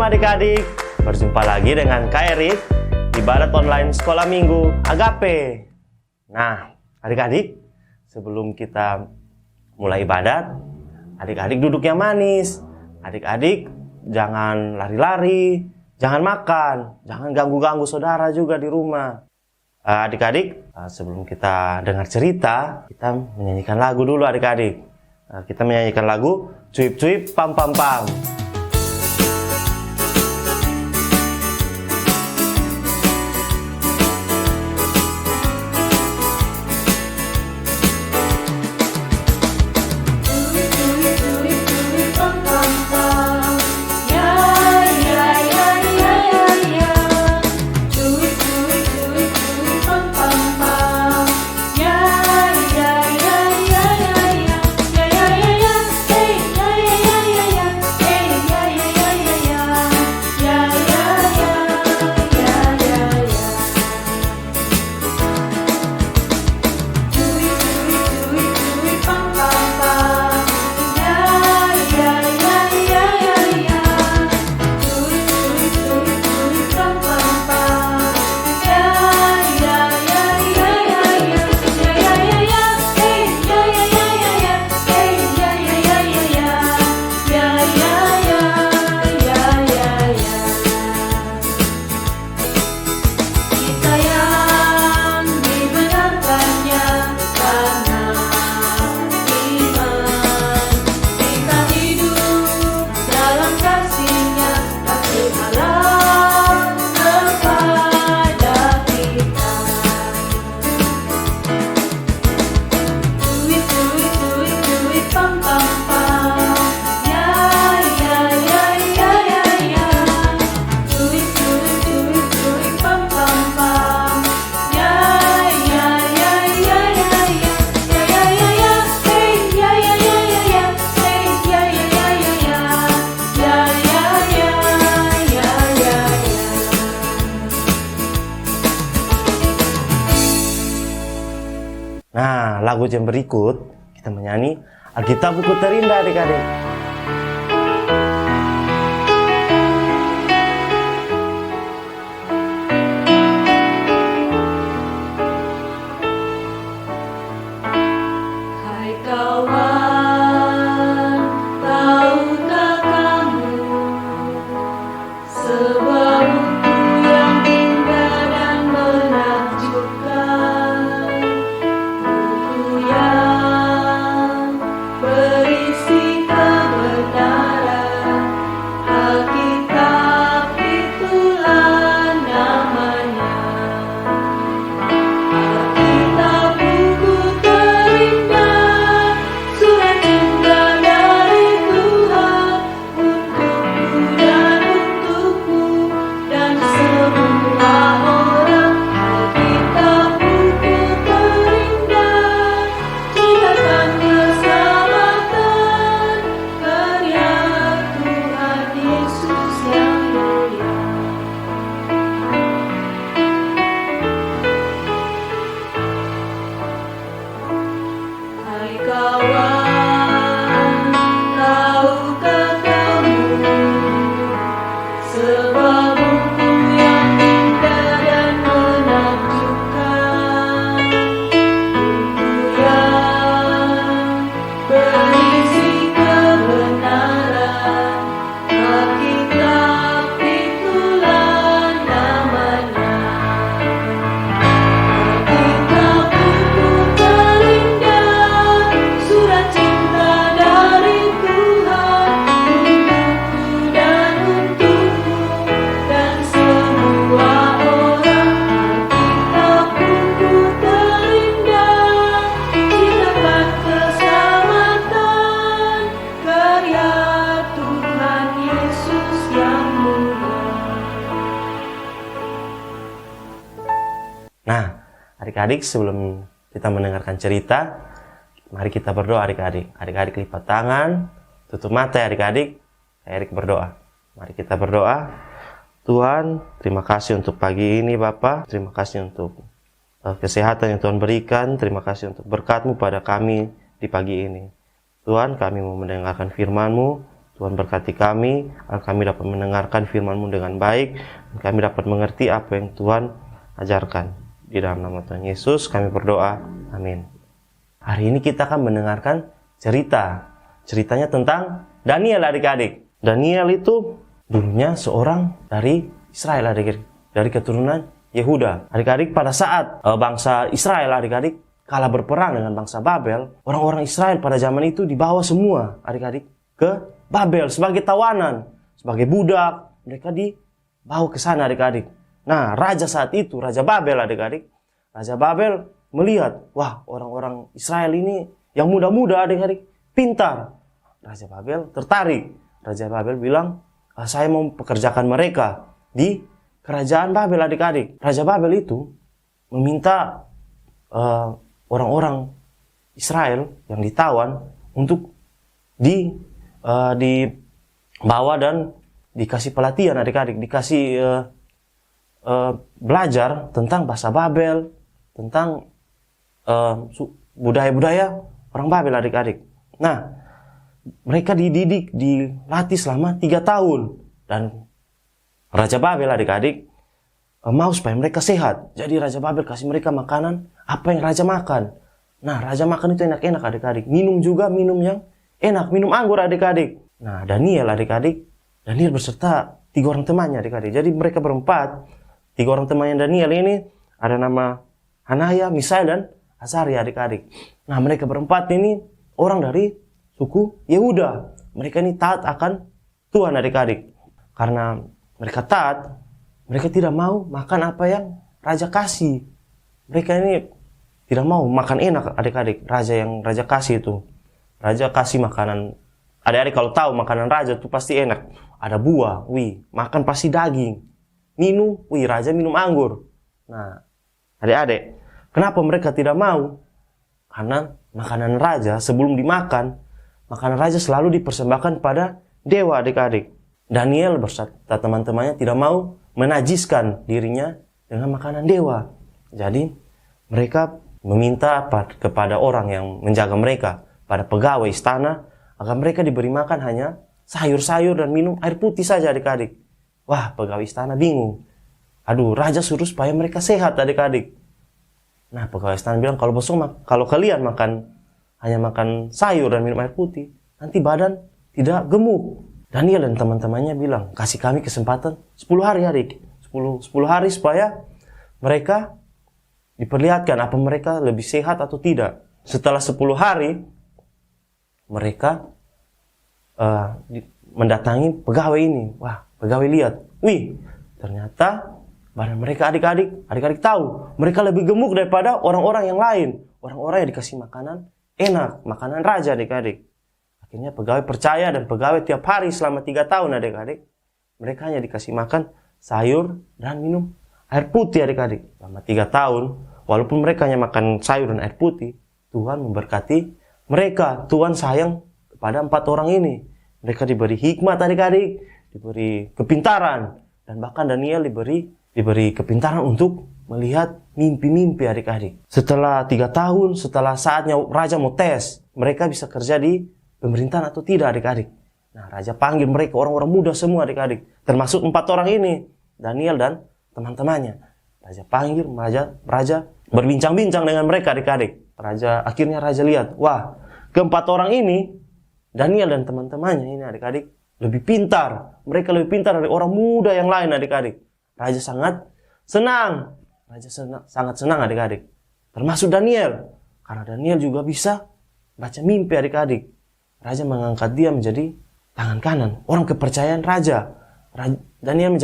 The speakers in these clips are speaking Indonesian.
adik-adik, berjumpa lagi dengan Kak Erik di Ibadat Online Sekolah Minggu Agape. Nah, adik-adik, sebelum kita mulai ibadat, adik-adik duduk yang manis. Adik-adik jangan lari-lari, jangan makan, jangan ganggu-ganggu saudara juga di rumah. Adik-adik, sebelum kita dengar cerita, kita menyanyikan lagu dulu adik-adik. Kita menyanyikan lagu Cuip Cuip Pam Pam Pam. Nah, lagu yang berikut kita menyanyi Alkitab Buku Terindah adik-adik. Hai kawan, tahukah kamu sebuah buku yang indah dan menakjubkan, buku yang berisi kebenaran, Alkitab itulah namanya. Alkitab buku terindah, surat cinta dari Tuhan untukku dan untukmu dan semua orang. Alkitab buku terindah, ceritakan keselamatan karya Tuhan Yesus yang mulia. Hai kawan, tahukah kamu sebuah buku yang indah dan menakjubkan, buku yang berisi kebenaran, Alkitab itulah namanya. Alkitab buku terindah, surat cinta dari Tuhan untukku dan untukmu dan semua orang. Alkitab buku terindah, ceritakan keselamatan karya Tuhan Yesus yang mulia. Nah, adik-adik, sebelum kita mendengarkan cerita, mari kita berdoa adik-adik. Adik-adik lipat tangan, tutup mata ya adik-adik. Erik berdoa. Mari kita berdoa. Tuhan, terima kasih untuk pagi ini Bapa. Terima kasih untuk kesehatan yang Tuhan berikan. Terima kasih untuk berkat-Mu pada kami di pagi ini. Tuhan, kami mau mendengarkan firman-Mu. Tuhan berkati kami, agar kami dapat mendengarkan firman-Mu dengan baik, dan kami dapat mengerti apa yang Tuhan ajarkan. Di dalam nama Tuhan Yesus kami berdoa, amin. Hari ini kita akan mendengarkan ceritanya tentang Daniel, adik-adik. Daniel itu dulunya seorang dari Israel, adik-adik, dari keturunan Yehuda. Adik-adik, pada saat bangsa Israel, adik-adik, kalah berperang dengan bangsa Babel, orang-orang Israel pada zaman itu dibawa semua, adik-adik, ke Babel sebagai tawanan, sebagai budak. Mereka dibawa ke sana, adik-adik. Nah, raja saat itu, Raja Babel, adik-adik, Raja Babel melihat, wah, orang-orang Israel ini yang muda-muda, adik-adik, pintar. Raja Babel tertarik. Raja Babel bilang, saya mau pekerjakan mereka di kerajaan Babel, adik-adik. Raja Babel itu meminta orang-orang Israel yang ditawan untuk dibawa dan dikasih pelatihan, adik-adik, dikasih belajar tentang bahasa Babel, tentang budaya-budaya orang Babel, adik-adik. Nah, mereka dididik, dilatih selama 3 tahun, dan Raja Babel, adik-adik, mau supaya mereka sehat. Jadi Raja Babel kasih mereka makanan apa yang raja makan. Nah, raja makan itu enak-enak, adik-adik. Minum juga minum yang enak, minum anggur, adik-adik. Nah, Daniel, adik-adik, Daniel beserta 3 orang temannya, adik-adik. Jadi mereka berempat, 3 orang temannya Daniel ini ada nama Hanaya, Misael, dan Azaria, adik-adik. Nah, mereka berempat ini orang dari suku Yehuda. Mereka ini taat akan Tuhan, adik-adik. Karena mereka taat, mereka tidak mau makan apa yang raja kasih. Mereka ini tidak mau makan enak, adik-adik. Raja kasih itu. Raja kasih makanan. Adik-adik kalau tahu makanan raja itu pasti enak. Ada buah, makan pasti daging. Minum, raja minum anggur. Nah, adik-adik, kenapa mereka tidak mau? Karena makanan raja sebelum dimakan, makanan raja selalu dipersembahkan pada dewa, adik-adik. Daniel beserta teman-temannya tidak mau menajiskan dirinya dengan makanan dewa. Jadi mereka meminta kepada orang yang menjaga mereka, pada pegawai istana, agar mereka diberi makan hanya sayur-sayur dan minum air putih saja, adik-adik. Wah, pegawai istana bingung. Aduh, raja suruh supaya mereka sehat, adik-adik. Nah, pegawai istana bilang, kalau kalian hanya makan sayur dan minum air putih, nanti badan tidak gemuk. Daniel dan teman-temannya bilang, kasih kami kesempatan 10 hari, adik. 10 hari supaya mereka diperlihatkan apa mereka lebih sehat atau tidak. Setelah 10 hari, mereka mendatangi pegawai ini. Wah, pegawai lihat, ternyata badan mereka, adik-adik tahu, mereka lebih gemuk daripada orang-orang yang lain. Orang-orang yang dikasih makanan enak, makanan raja, adik-adik. Akhirnya pegawai percaya, dan pegawai tiap hari selama 3 tahun, adik-adik, mereka hanya dikasih makan sayur dan minum air putih, adik-adik. Selama 3 tahun, walaupun mereka hanya makan sayur dan air putih, Tuhan memberkati mereka. Tuhan sayang kepada 4 orang ini. Mereka diberi hikmat, adik-adik, diberi kepintaran, dan bahkan Daniel diberi kepintaran untuk melihat mimpi-mimpi, adik-adik. Setelah 3 tahun, setelah saatnya raja mau tes, mereka bisa kerja di pemerintahan atau tidak, adik-adik. Nah, raja panggil mereka, orang-orang muda semua, adik-adik. Termasuk 4 orang ini, Daniel dan teman-temannya. Raja panggil, raja berbincang-bincang dengan mereka, adik-adik. Akhirnya raja lihat, wah, ke-4 orang ini, Daniel dan teman-temannya ini, adik-adik, lebih pintar. Mereka lebih pintar dari orang muda yang lain, adik-adik. Raja sangat senang. Sangat senang, adik-adik. Termasuk Daniel. Karena Daniel juga bisa baca mimpi, adik-adik. Raja mengangkat dia menjadi tangan kanan, orang kepercayaan raja. Daniel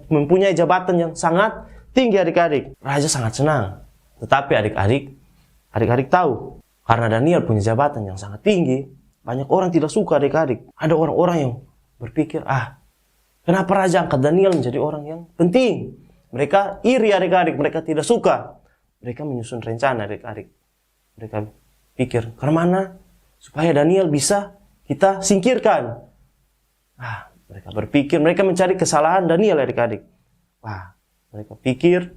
mempunyai jabatan yang sangat tinggi, adik-adik. Raja sangat senang. Tetapi adik-adik tahu, karena Daniel punya jabatan yang sangat tinggi, banyak orang tidak suka, adik-adik. Ada orang-orang yang berpikir, kenapa raja angkat Daniel menjadi orang yang penting? Mereka iri, adik-adik. Mereka tidak suka. Mereka menyusun rencana, adik-adik. Mereka pikir, kemana supaya Daniel bisa kita singkirkan. Mereka berpikir, mereka mencari kesalahan Daniel, adik-adik. Mereka pikir,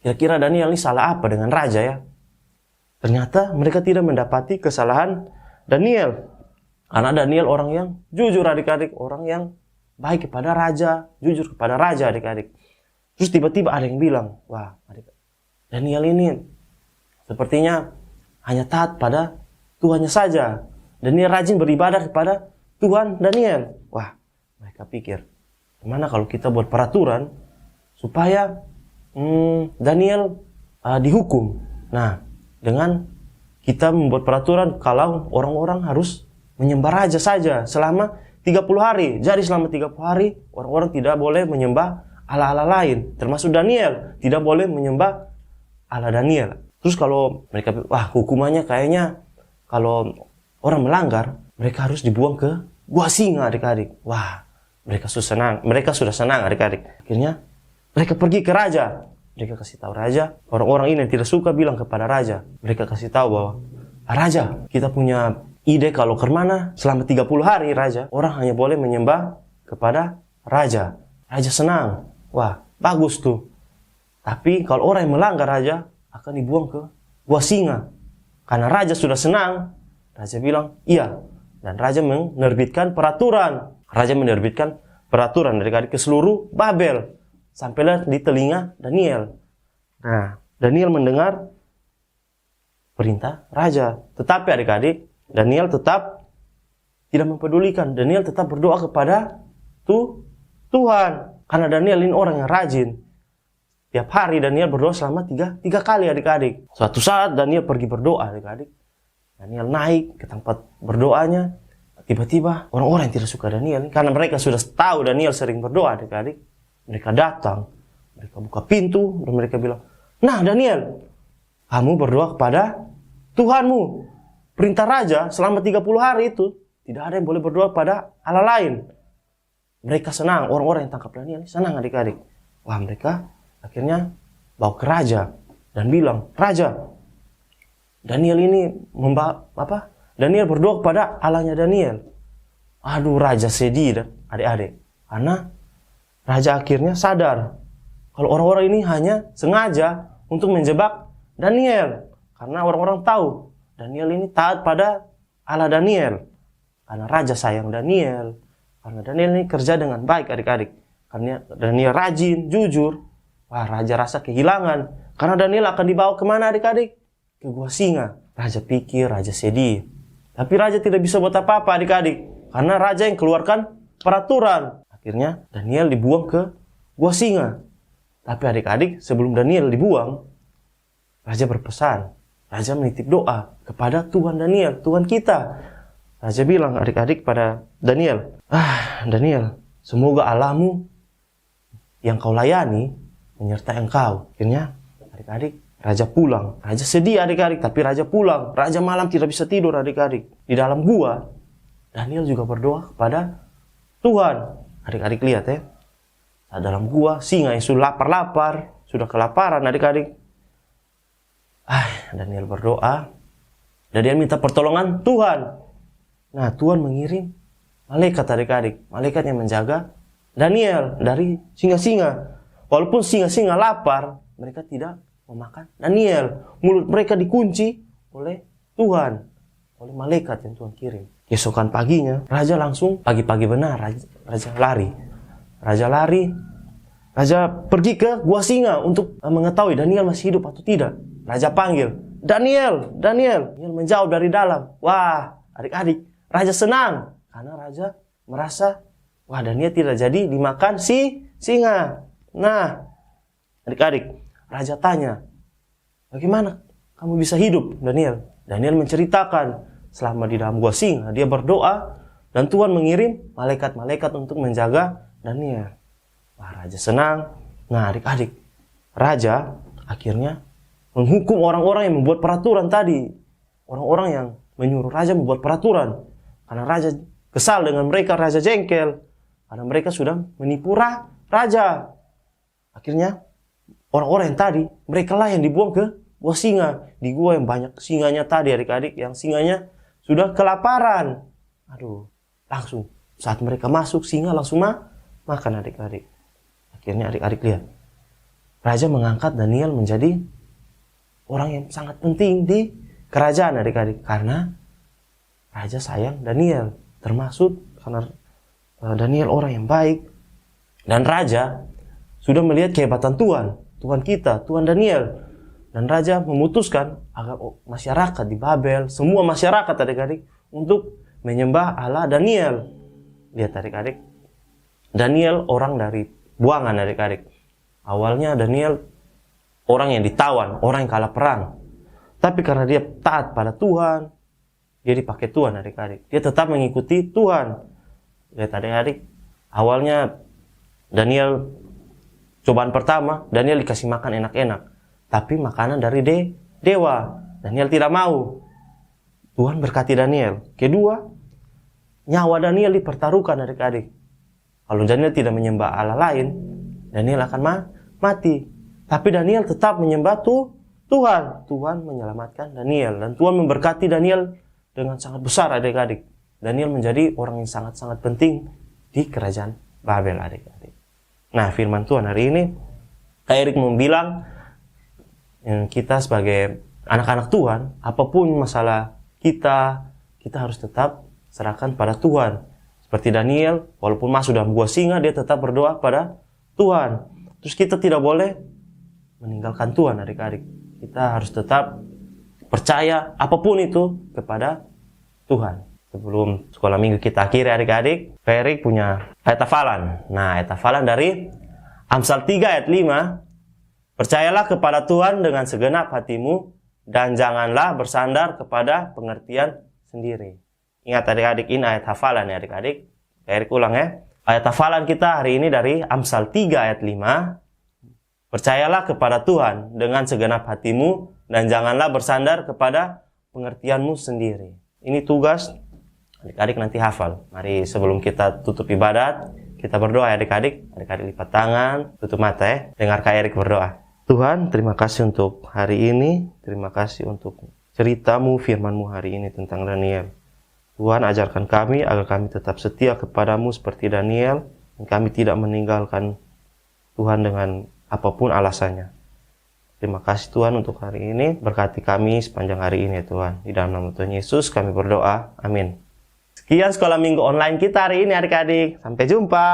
kira-kira Daniel ini salah apa dengan raja ya? Ternyata mereka tidak mendapati kesalahan Daniel. Karena Daniel orang yang jujur adik-adik, orang yang baik kepada raja, jujur kepada raja adik-adik. Terus tiba-tiba ada yang bilang, wah adik, Daniel ini sepertinya hanya taat pada Tuhannya saja. Daniel rajin beribadah kepada Tuhan Daniel. Wah, mereka pikir, gimana kalau kita buat peraturan supaya Daniel dihukum. Nah, dengan kita membuat peraturan kalau orang-orang harus menyembah raja saja selama 30 hari. Jadi selama 30 hari orang-orang tidak boleh menyembah Allah-Allah lain. Termasuk Daniel. Tidak boleh menyembah Allah Daniel. Terus kalau mereka, wah hukumannya kayaknya kalau orang melanggar, mereka harus dibuang ke gua singa adik-adik. Wah, mereka sudah senang adik-adik. Akhirnya mereka pergi ke raja. Mereka kasih tahu raja. Orang-orang ini yang tidak suka bilang kepada raja. Mereka kasih tahu bahwa, raja, kita punya ide kalau ke mana selama 30 hari raja, orang hanya boleh menyembah kepada raja. Raja senang. Wah, bagus tuh. Tapi kalau orang yang melanggar raja akan dibuang ke gua singa. Karena raja sudah senang, raja bilang iya. Dan raja menerbitkan peraturan. Raja menerbitkan peraturan dari ke seluruh Babel. Sampailah di telinga Daniel. Nah, Daniel mendengar perintah raja. Tetapi adik-adik, Daniel tetap tidak mempedulikan. Daniel tetap berdoa kepada Tuhan. Karena Daniel ini orang yang rajin. Tiap hari Daniel berdoa selama tiga kali adik-adik. Suatu saat Daniel pergi berdoa adik-adik. Daniel naik ke tempat berdoanya. Tiba-tiba orang-orang yang tidak suka Daniel, karena mereka sudah tahu Daniel sering berdoa adik-adik. Mereka datang. Mereka buka pintu dan mereka bilang, nah Daniel, kamu berdoa kepada Tuhanmu. Perintah raja selama 30 hari itu tidak ada yang boleh berdoa pada Allah lain. Mereka senang, orang-orang yang tangkap Daniel senang adik-adik. Wah, mereka akhirnya bawa ke raja dan bilang, raja, Daniel ini Daniel berdoa kepada Allahnya Daniel. Aduh, raja sedih dan adik-adik. Karena raja akhirnya sadar kalau orang-orang ini hanya sengaja untuk menjebak Daniel. Karena orang-orang tahu Daniel ini taat pada Allah Daniel. Karena raja sayang Daniel. Karena Daniel ini kerja dengan baik adik-adik. Karena Daniel rajin, jujur. Wah, raja rasa kehilangan. Karena Daniel akan dibawa kemana adik-adik? Ke gua singa. Raja pikir, raja sedih. Tapi raja tidak bisa buat apa-apa adik-adik. Karena raja yang keluarkan peraturan. Akhirnya Daniel dibuang ke gua singa. Tapi adik-adik, sebelum Daniel dibuang, raja berpesan. Raja menitip doa kepada Tuhan Daniel, Tuhan kita. Raja bilang adik-adik pada Daniel, Daniel, semoga Allahmu yang kau layani menyertai engkau. Akhirnya adik-adik, raja pulang. Raja sedih adik-adik, tapi raja pulang. Raja malam tidak bisa tidur adik-adik. Di dalam gua, Daniel juga berdoa kepada Tuhan. Adik-adik lihat ya. Dalam gua, singa yang sudah lapar-lapar, sudah kelaparan adik-adik. Daniel berdoa. Daniel minta pertolongan Tuhan. Nah, Tuhan mengirim malaikat adik-adik. Malaikat yang menjaga Daniel dari singa-singa. Walaupun singa-singa lapar, mereka tidak memakan Daniel. Mulut mereka dikunci oleh Tuhan. Oleh malaikat yang Tuhan kirim. Keesokan paginya, raja langsung, pagi-pagi benar, raja lari. Raja lari. Raja pergi ke gua singa untuk mengetahui Daniel masih hidup atau tidak. Raja panggil, Daniel. Daniel menjawab dari dalam. Wah, adik-adik, raja senang. Karena raja merasa, wah Daniel tidak jadi dimakan singa. Nah, adik-adik, raja tanya, bagaimana kamu bisa hidup, Daniel? Daniel menceritakan, selama di dalam gua singa, dia berdoa, dan Tuhan mengirim malaikat-malaikat untuk menjaga Daniel. Wah, raja senang. Nah, adik-adik, raja akhirnya menghukum orang-orang yang membuat peraturan tadi. Orang-orang yang menyuruh raja membuat peraturan. Karena raja kesal dengan mereka, raja jengkel. Karena mereka sudah menipu raja. Akhirnya orang-orang yang tadi, mereka lah yang dibuang ke gua singa. Di gua yang banyak singanya tadi adik-adik, yang singanya sudah kelaparan. Aduh, langsung saat mereka masuk, singa langsung makan adik-adik. Akhirnya adik-adik lihat. Raja mengangkat Daniel menjadi orang yang sangat penting di kerajaan adik-adik. Karena raja sayang Daniel. termasuk karena Daniel orang yang baik. Dan raja sudah melihat kehebatan Tuhan kita, Tuhan Daniel. Dan raja memutuskan agar masyarakat di Babel, semua masyarakat adik-adik, untuk menyembah Allah Daniel. Lihat adik-adik, Daniel orang dari buangan adik-adik. Awalnya Daniel orang yang ditawan, orang yang kalah perang. Tapi karena dia taat pada Tuhan, dia dipakai Tuhan adik-adik. Dia tetap mengikuti Tuhan. Lihat adik-adik, awalnya Daniel, cobaan pertama, Daniel dikasih makan enak-enak. Tapi makanan dari dewa. Daniel tidak mau. Tuhan berkati Daniel. Kedua, nyawa Daniel dipertaruhkan adik-adik. Kalau Daniel tidak menyembah Allah lain, Daniel akan mati. Tapi Daniel tetap menyembah Tuhan. Tuhan menyelamatkan Daniel. Dan Tuhan memberkati Daniel dengan sangat besar adik-adik. Daniel menjadi orang yang sangat-sangat penting di kerajaan Babel adik-adik. Nah, firman Tuhan hari ini, Kak Erik mau bilang, kita sebagai anak-anak Tuhan, apapun masalah kita harus tetap serahkan pada Tuhan. Seperti Daniel, walaupun masuk dalam gua singa, dia tetap berdoa pada Tuhan. Terus kita tidak boleh meninggalkan Tuhan adik-adik. Kita harus tetap percaya apapun itu kepada Tuhan. Sebelum sekolah minggu kita akhiri adik-adik, Kak Erik punya ayat hafalan. Nah, ayat hafalan dari Amsal 3 ayat 5. Percayalah kepada Tuhan dengan segenap hatimu dan janganlah bersandar kepada pengertian sendiri. Ingat adik-adik, ini ayat hafalan ya adik-adik. Kak Erik ulang ya. Ayat hafalan kita hari ini dari Amsal 3 ayat 5. Percayalah kepada Tuhan dengan segenap hatimu dan janganlah bersandar kepada pengertianmu sendiri. Ini tugas adik-adik nanti hafal. Mari sebelum kita tutup ibadat, kita berdoa ya adik-adik. Adik-adik lipat tangan, tutup mata ya. Dengar Kak Erik berdoa. Tuhan, terima kasih untuk hari ini. Terima kasih untuk ceritamu, firmanmu hari ini tentang Daniel. Tuhan, ajarkan kami agar kami tetap setia kepadamu seperti Daniel. Dan kami tidak meninggalkan Tuhan dengan apapun alasannya. Terima kasih Tuhan untuk hari ini. Berkati kami sepanjang hari ini ya Tuhan. Di dalam nama Tuhan Yesus kami berdoa. Amin. Sekian sekolah minggu online kita hari ini adik-adik. Sampai jumpa.